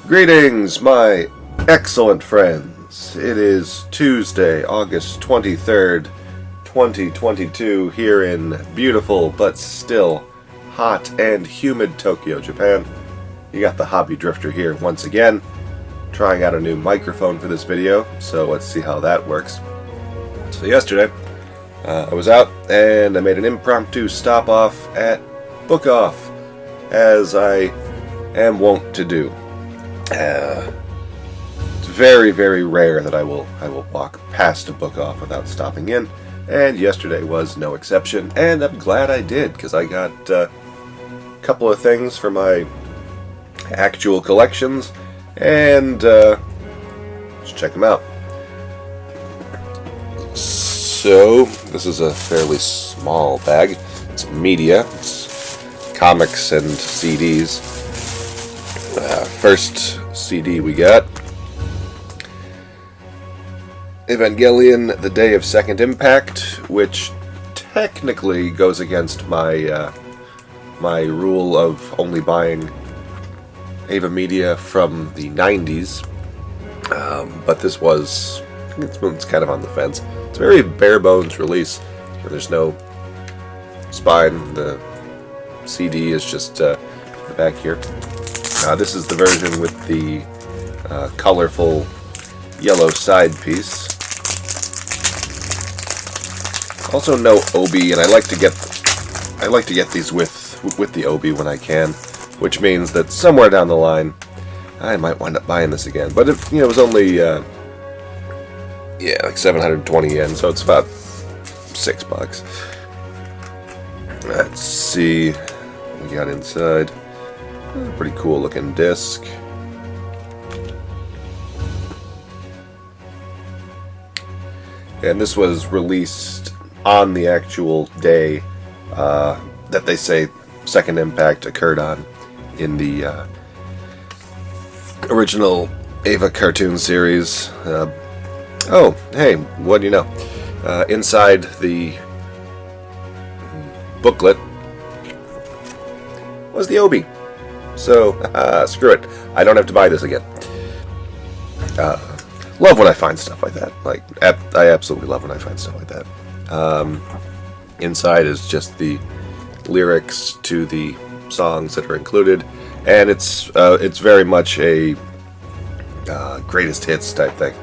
Greetings, my excellent friends. It is Tuesday, August 23rd, 2022, here in beautiful but still hot and humid Tokyo, Japan. You got the Hobby Drifter here once again, trying out a new microphone for this video, so let's see how that works. So yesterday, I was out and I made an impromptu stop off at Book Off, as I am wont to do. It's very, very rare that I will walk past a Book Off without stopping in, and yesterday was no exception, and I'm glad I did, because I got a couple of things for my actual collections, and let's check them out. So, this is a fairly small bag. It's media, it's comics and CDs. First CD we got, Evangelion, The Day of Second Impact, which technically goes against my my rule of only buying Eva media from the 90s, but this was, it's kind of on the fence. It's a very bare bones release. There's no spine, the CD is just the back here. This is the version with the colorful yellow side piece. Also no obi, and I like to get these with the obi when I can, which means that somewhere down the line I might wind up buying this again. But if it was only like 720 yen, so it's about $6. Let's see what we got inside. Pretty cool looking disc. And this was released on the actual day that they say Second Impact occurred on in the original Eva cartoon series. Oh, hey, what do you know? Inside the booklet was the obi. So, screw it. I don't have to buy this again. Love when I find stuff like that. I absolutely love when I find stuff like that. Inside is just the lyrics to the songs that are included, and it's very much a greatest hits type thing.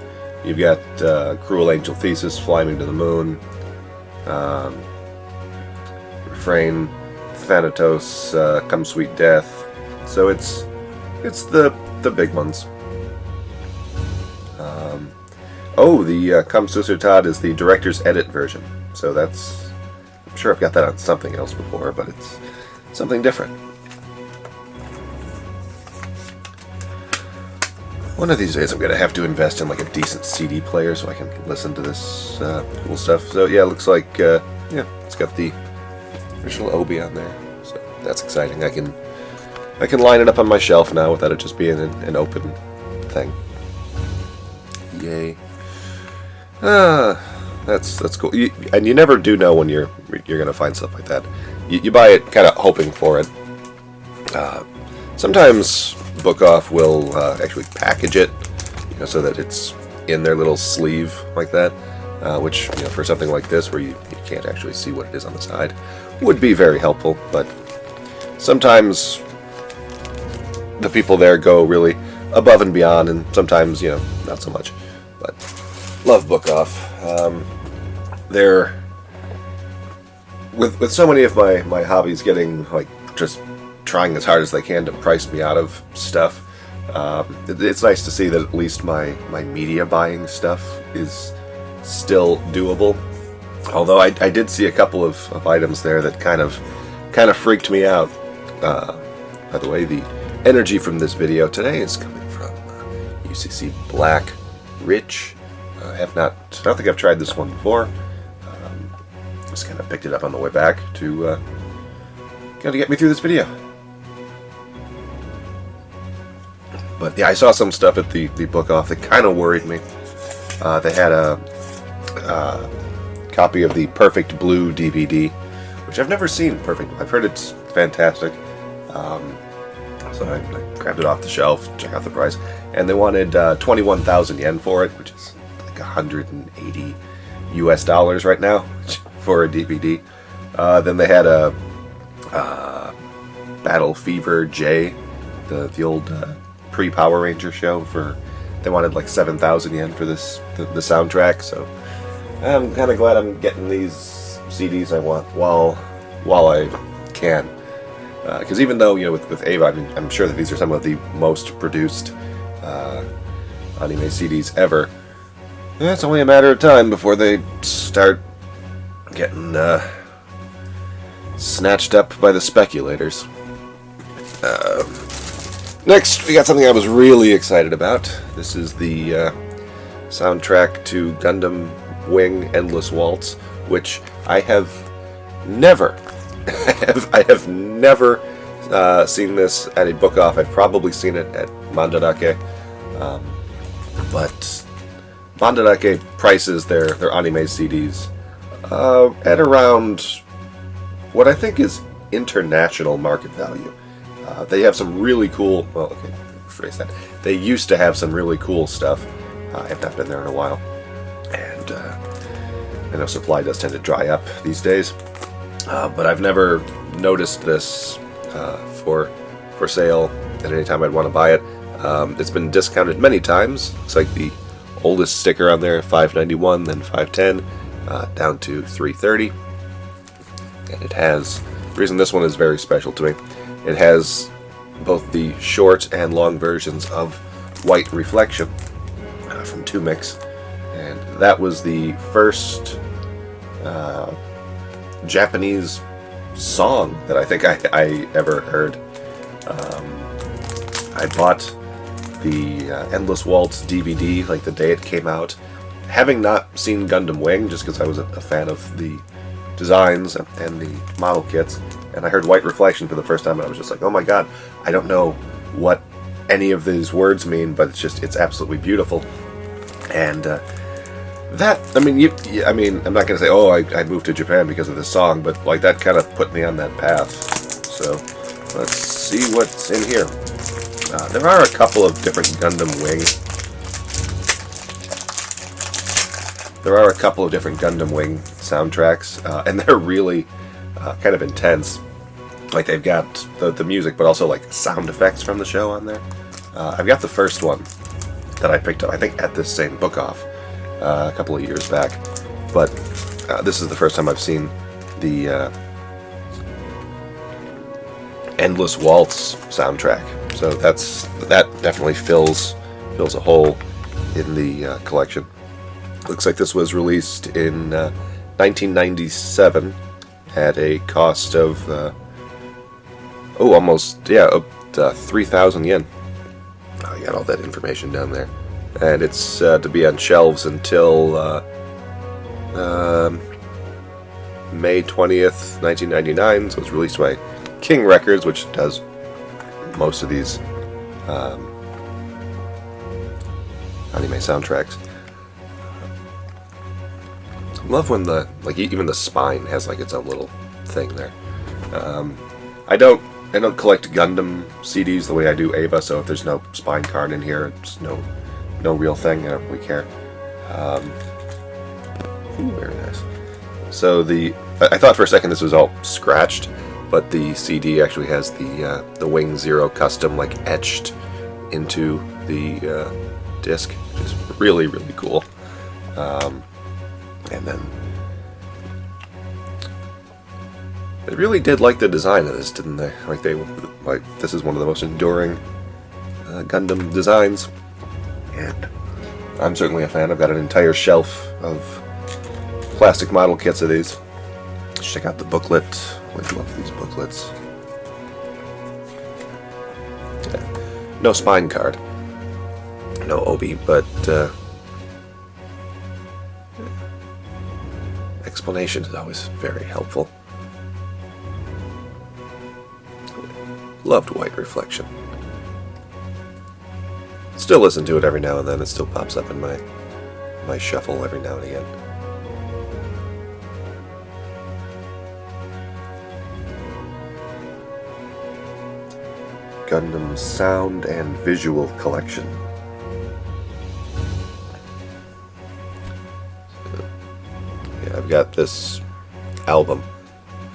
You've got Cruel Angel Thesis, Fly Me to the Moon, Refrain, Thanatos, Come Sweet Death. So it's the big ones. The Come Susurtad is the director's edit version. So that's, I'm sure I've got that on something else before, but it's something different. One of these days I'm going to have to invest in like a decent CD player so I can listen to this cool stuff. So yeah, it looks like it's got the original obi on there. So that's exciting. I can line it up on my shelf now without it just being an open thing. Yay! That's cool. And you never do know when you're gonna find stuff like that. You buy it kind of hoping for it. Sometimes Book Off will actually package it, so that it's in their little sleeve like that, which for something like this where you can't actually see what it is on the side would be very helpful. But sometimes the people there go really above and beyond, and sometimes, not so much. But love Book Off. They're with so many of my hobbies getting just trying as hard as they can to price me out of stuff. It's nice to see that at least my media buying stuff is still doable. Although I did see a couple of items there that kind of freaked me out. By the way, the energy from this video today is coming from UCC Black Rich. I don't think I've tried this one before. Just kind of picked it up on the way back to get me through this video. But yeah, I saw some stuff at the Book Off that kind of worried me. They had a copy of the Perfect Blue DVD, which I've never seen. I've heard it's fantastic. So I grabbed it off the shelf, check out the price, and they wanted 21,000 yen for it, which is like 180 US dollars right now for a DVD. Then they had a Battle Fever J, the old pre-Power Ranger show, for they wanted like 7,000 yen for the soundtrack. So I'm kind of glad I'm getting these CDs I want while I can. Because even though, with Eva, I'm sure that these are some of the most produced anime CDs ever, it's only a matter of time before they start getting snatched up by the speculators. Next, we got something I was really excited about. This is the soundtrack to Gundam Wing Endless Waltz, which I have never seen this at a book off. I've probably seen it at Mandarake, but Mandarake prices their anime CDs at around what I think is international market value. They have some really cool, phrase that. They used to have some really cool stuff. I have not been there in a while, and I know supply does tend to dry up these days. But I've never noticed this for sale at any time I'd want to buy it. It's been discounted many times. Looks like the oldest sticker on there, $5.91, then $5.10, down to $3.30. And it has, the reason this one is very special to me, it has both the short and long versions of White Reflection from Tumix. And that was the first Japanese song that I think I ever heard. I bought the Endless Waltz DVD like the day it came out, having not seen Gundam Wing, just because I was a fan of the designs and the model kits, and I heard White Reflection for the first time, and I was just like, oh my god, I don't know what any of these words mean, but it's absolutely beautiful. And I'm not going to say, oh, I moved to Japan because of this song, but like that kind of put me on that path. So let's see what's in here. There are a couple of different Gundam Wing. There are a couple of different Gundam Wing soundtracks, and they're really kind of intense. Like they've got the music, but also like sound effects from the show on there. I've got the first one that I picked up, I think, at this same book off a couple of years back. But this is the first time I've seen the Endless Waltz soundtrack. So that definitely fills a hole in the collection. Looks like this was released in 1997 at a cost of 3,000 yen. I got all that information down there, and it's to be on shelves until May 20th, 1999. So it's released by King Records, which does most of these anime soundtracks. I love when even the spine has like its own little thing there. I don't collect Gundam CDs the way I do Eva, so if there's no spine card in here, it's no real thing. I don't really care. Very nice. So I thought for a second this was all scratched, but the CD actually has the Wing Zero custom like etched into the disc, which is really, really cool. And then they really did like the design of this, didn't they? This is one of the most enduring Gundam designs, and I'm certainly a fan. I've got an entire shelf of plastic model kits of these. Check out the booklet. I love these booklets. Yeah. No spine card, no obi, but explanation is always very helpful. Loved White Reflection. Still listen to it every now and then. It still pops up in my shuffle every now and again. Gundam Sound and Visual Collection. Yeah, I've got this album.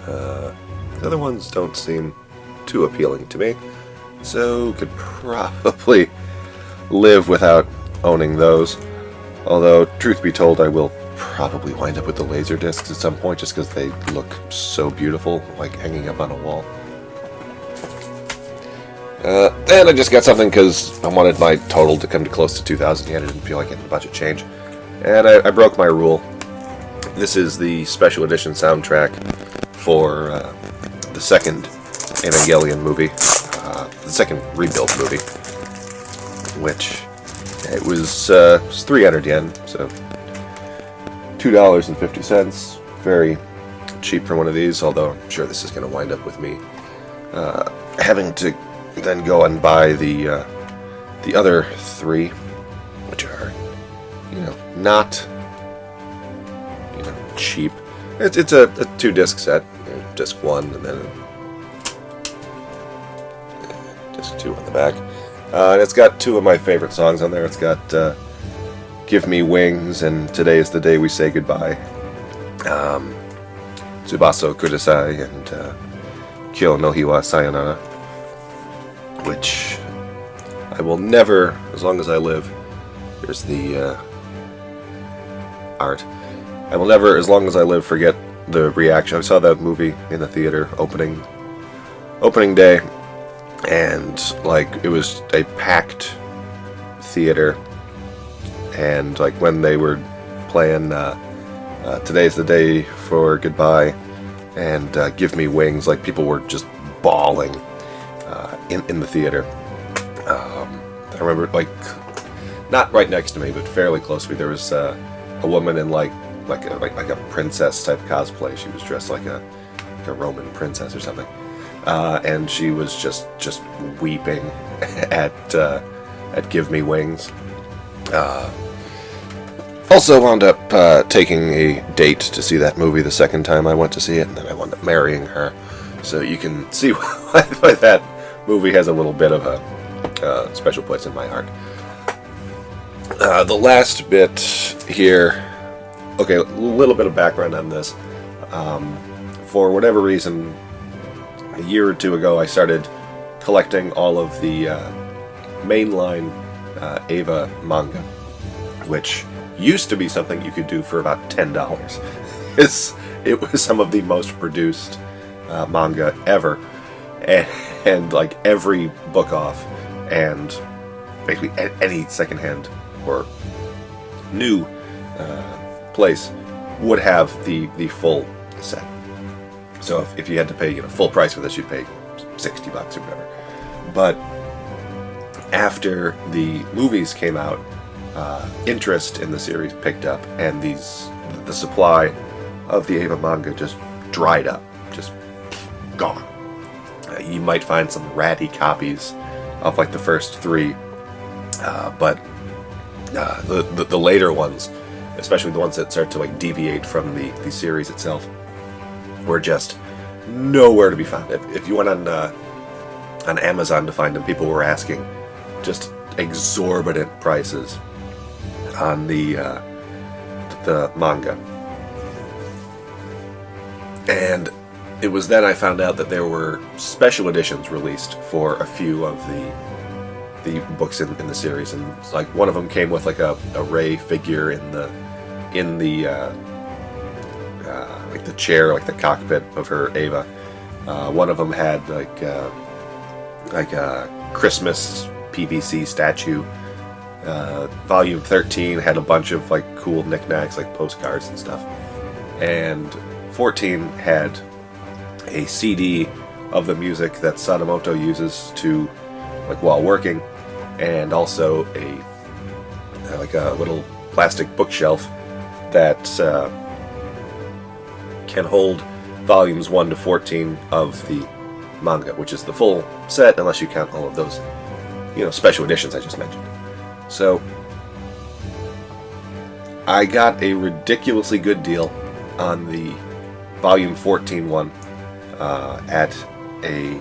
The other ones don't seem too appealing to me, so could probably live without owning those. Although, truth be told, I will probably wind up with the laser discs at some point just because they look so beautiful, like hanging up on a wall. And I just got something because I wanted my total to come to close to 2,000 yen. I didn't feel like getting a budget change. And I broke my rule. This is the special edition soundtrack for the second Evangelion movie, the second rebuild movie, which it was 300 yen, so $2.50. Very cheap for one of these, although I'm sure this is going to wind up with me having to then go and buy the other three, which are, not, cheap. It's a 2-disc set. Disc 1 and then disc 2 on the back. And it's got 2 of my favorite songs on there. It's got Give Me Wings and Today is the Day We Say Goodbye. Tsubaso Kudasai and Kyo no Hiwa Sayonara, which I will never, as long as I live, here's the art. I will never, as long as I live, forget the reaction. I saw that movie in the theater opening day, and it was a packed theater, and when they were playing Today's the Day for Goodbye and Give Me Wings, people were just bawling in the theater. I remember not right next to me, but fairly close to me, there was a woman in like a princess type cosplay. She was dressed like a Roman princess or something, and she was just weeping at Give Me Wings. Also wound up taking a date to see that movie the second time I went to see it, and then I wound up marrying her. So you can see why that movie has a little bit of a special place in my heart. The last bit here. Okay, a little bit of background on this. For whatever reason, a year or two ago, I started collecting all of the mainline Eva manga, which used to be something you could do for about $10. It was some of the most produced manga ever, and every book off, and basically any secondhand or new place would have the full set. So if you had to pay full price for this, you'd pay $60 or whatever. But after the movies came out, interest in the series picked up, and the supply of the Eva manga just dried up, just gone. You might find some ratty copies of the first 3, but the later ones, especially the ones that start to deviate from the series itself, were just nowhere to be found. If you went on Amazon to find them, people were asking just exorbitant prices on the manga. And it was then I found out that there were special editions released for a few of the books in the series, and one of them came with a Rey figure in the the chair, the cockpit of her Eva. One of them had a Christmas PVC statue. Volume 13 had a bunch of cool knickknacks, postcards and stuff. And 14 had a CD of the music that Sadamoto uses to while working, and also a little plastic bookshelf that can hold volumes 1 to 14 of the manga, which is the full set, unless you count all of those, special editions I just mentioned. So I got a ridiculously good deal on the volume 14 one at a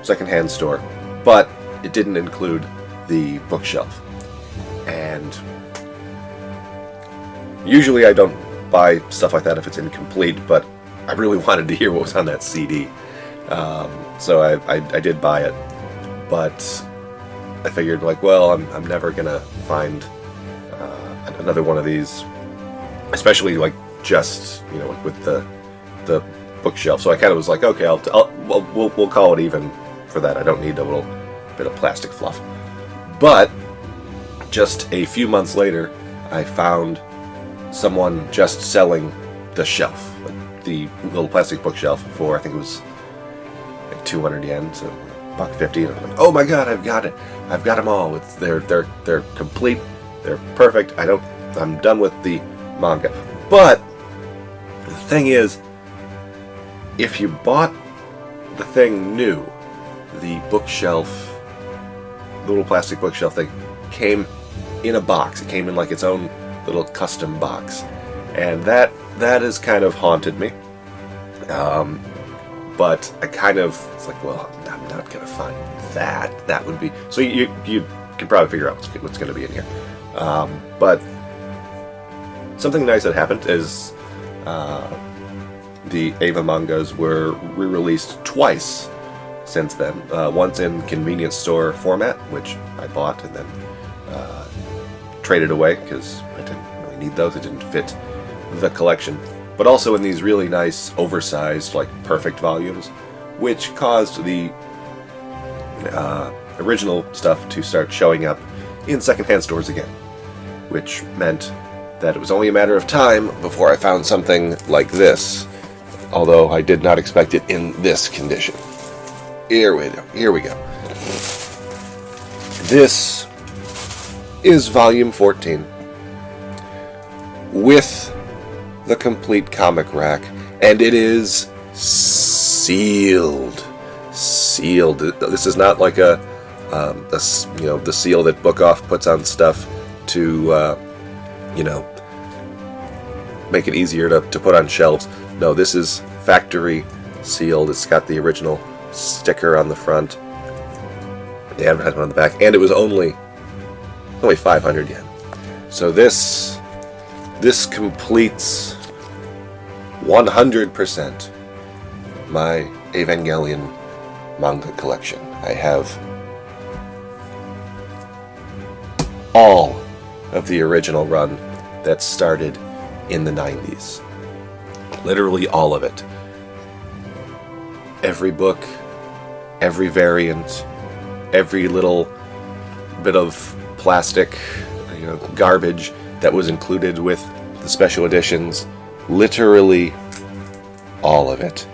secondhand store, but it didn't include the bookshelf. And usually I don't buy stuff like that if it's incomplete, but I really wanted to hear what was on that CD. So I did buy it, but I figured, like, well, I'm never gonna find another one of these, especially like just, you know, like with the bookshelf. So I kind of was like, okay, we'll call it even for that. I don't need a little bit of plastic fluff. But just a few months later, I found someone just selling the shelf, like the little plastic bookshelf, for, I think it was like 200 yen, so $1.50. And I'm like, oh my god, I've got it! I've got them all. They're complete. They're perfect. I'm done with the manga. But the thing is, if you bought the thing new, the bookshelf, the little plastic bookshelf thing, came in a box. It came in like its own little custom box, and that has kind of haunted me. But I kind of, it's like, well, I'm not gonna find that. That would be, so you can probably figure out what's gonna be in here. But something nice that happened is the Eva mangas were re-released twice since then. Once in convenience store format, which I bought and then traded away because I didn't really need those. It didn't fit the collection. But also in these really nice, oversized, like perfect volumes, which caused the original stuff to start showing up in secondhand stores again, which meant that it was only a matter of time before I found something like this, although I did not expect it in this condition. Here we go. This is volume 14 with the complete comic rack, and it is sealed. This is not like the seal that Book Off puts on stuff to make it easier to put on shelves. No, this is factory sealed. It's got the original sticker on the front, the advertisement on the back, and it was only 500 yen. So this completes 100% my Evangelion manga collection. I have all of the original run that started in the 90s. Literally all of it. Every book, every variant, every little bit of plastic, garbage that was included with the special editions. Literally all of it.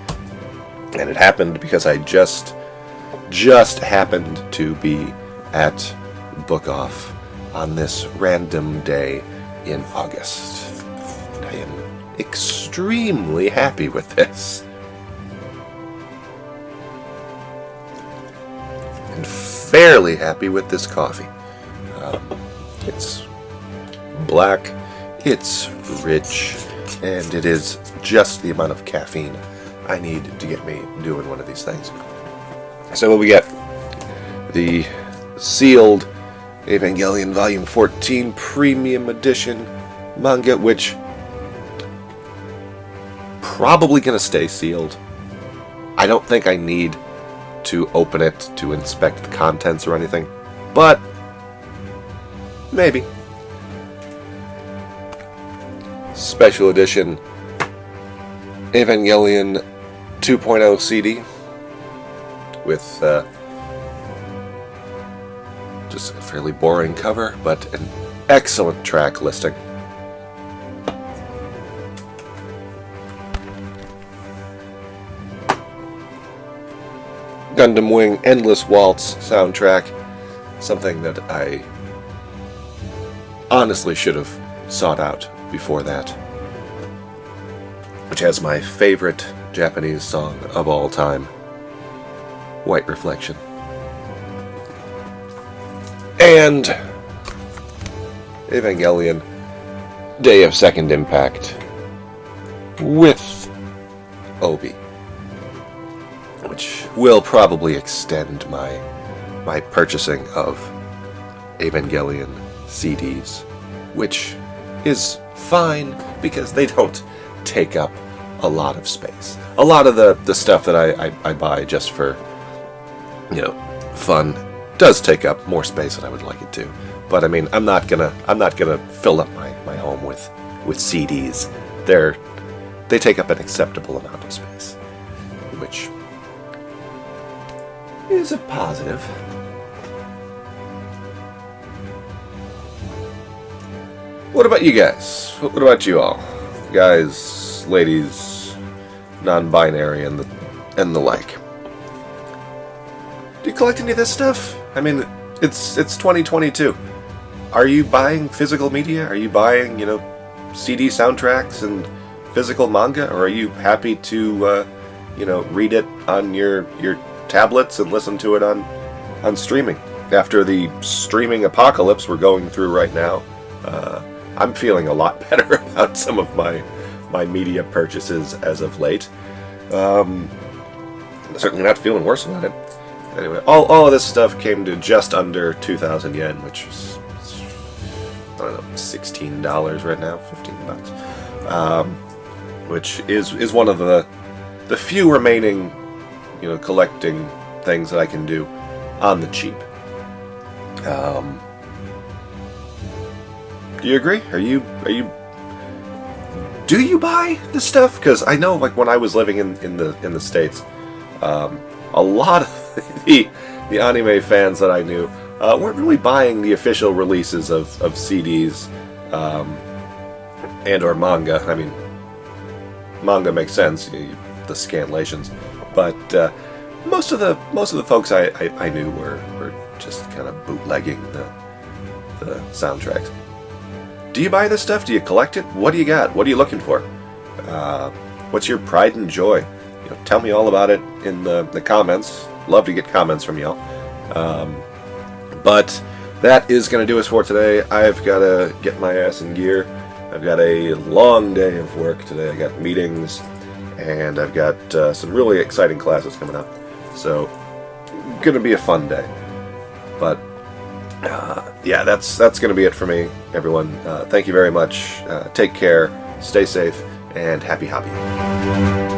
And it happened because I just happened to be at Book Off on this random day in August. And I am extremely happy with this. And fairly happy with this coffee. It's black, it's rich, and it is just the amount of caffeine I need to get me doing one of these things. So what we get? The sealed Evangelion Volume 14 Premium Edition manga, which probably gonna stay sealed. I don't think I need to open it to inspect the contents or anything, but maybe. Special edition Evangelion 2.0 CD with just a fairly boring cover, but an excellent track listing. Gundam Wing Endless Waltz soundtrack, something that I honestly should have sought out before that, which has my favorite Japanese song of all time, White Reflection. And Evangelion Day of Second Impact with Obi. which will probably extend my purchasing of Evangelion CDs, which is fine because they don't take up a lot of space. A lot of the stuff that I buy just for, fun does take up more space than I would like it to. But I mean, I'm not gonna fill up my home with CDs. They take up an acceptable amount of space, which is a positive. What about you guys? What about you all? Guys, ladies, non-binary, and the like. Do you collect any of this stuff? I mean, it's 2022. Are you buying physical media? Are you buying, CD soundtracks and physical manga? Or are you happy to, read it on your tablets and listen to it on streaming? After the streaming apocalypse we're going through right now, I'm feeling a lot better about some of my media purchases as of late. Certainly not feeling worse about it. Anyway, all of this stuff came to just under 2,000 yen, which is, I don't know, $16 right now, $15, which is one of the few remaining, collecting things that I can do on the cheap. Do you agree? Do you buy this stuff? Because I know, like, when I was living in the States, a lot of the anime fans that I knew weren't really buying the official releases of CDs and or manga. I mean, manga makes sense, the scanlations, but most of the folks I knew were just kind of bootlegging the soundtracks. Do you buy this stuff? Do you collect it? What do you got? What are you looking for? What's your pride and joy? Tell me all about it in the comments. Love to get comments from y'all. But that is going to do us for today. I've got to get my ass in gear. I've got a long day of work today. I got meetings, and I've got some really exciting classes coming up. So, going to be a fun day. But yeah, that's going to be it for me, everyone. Thank you very much. Take care, stay safe, and happy hobbying.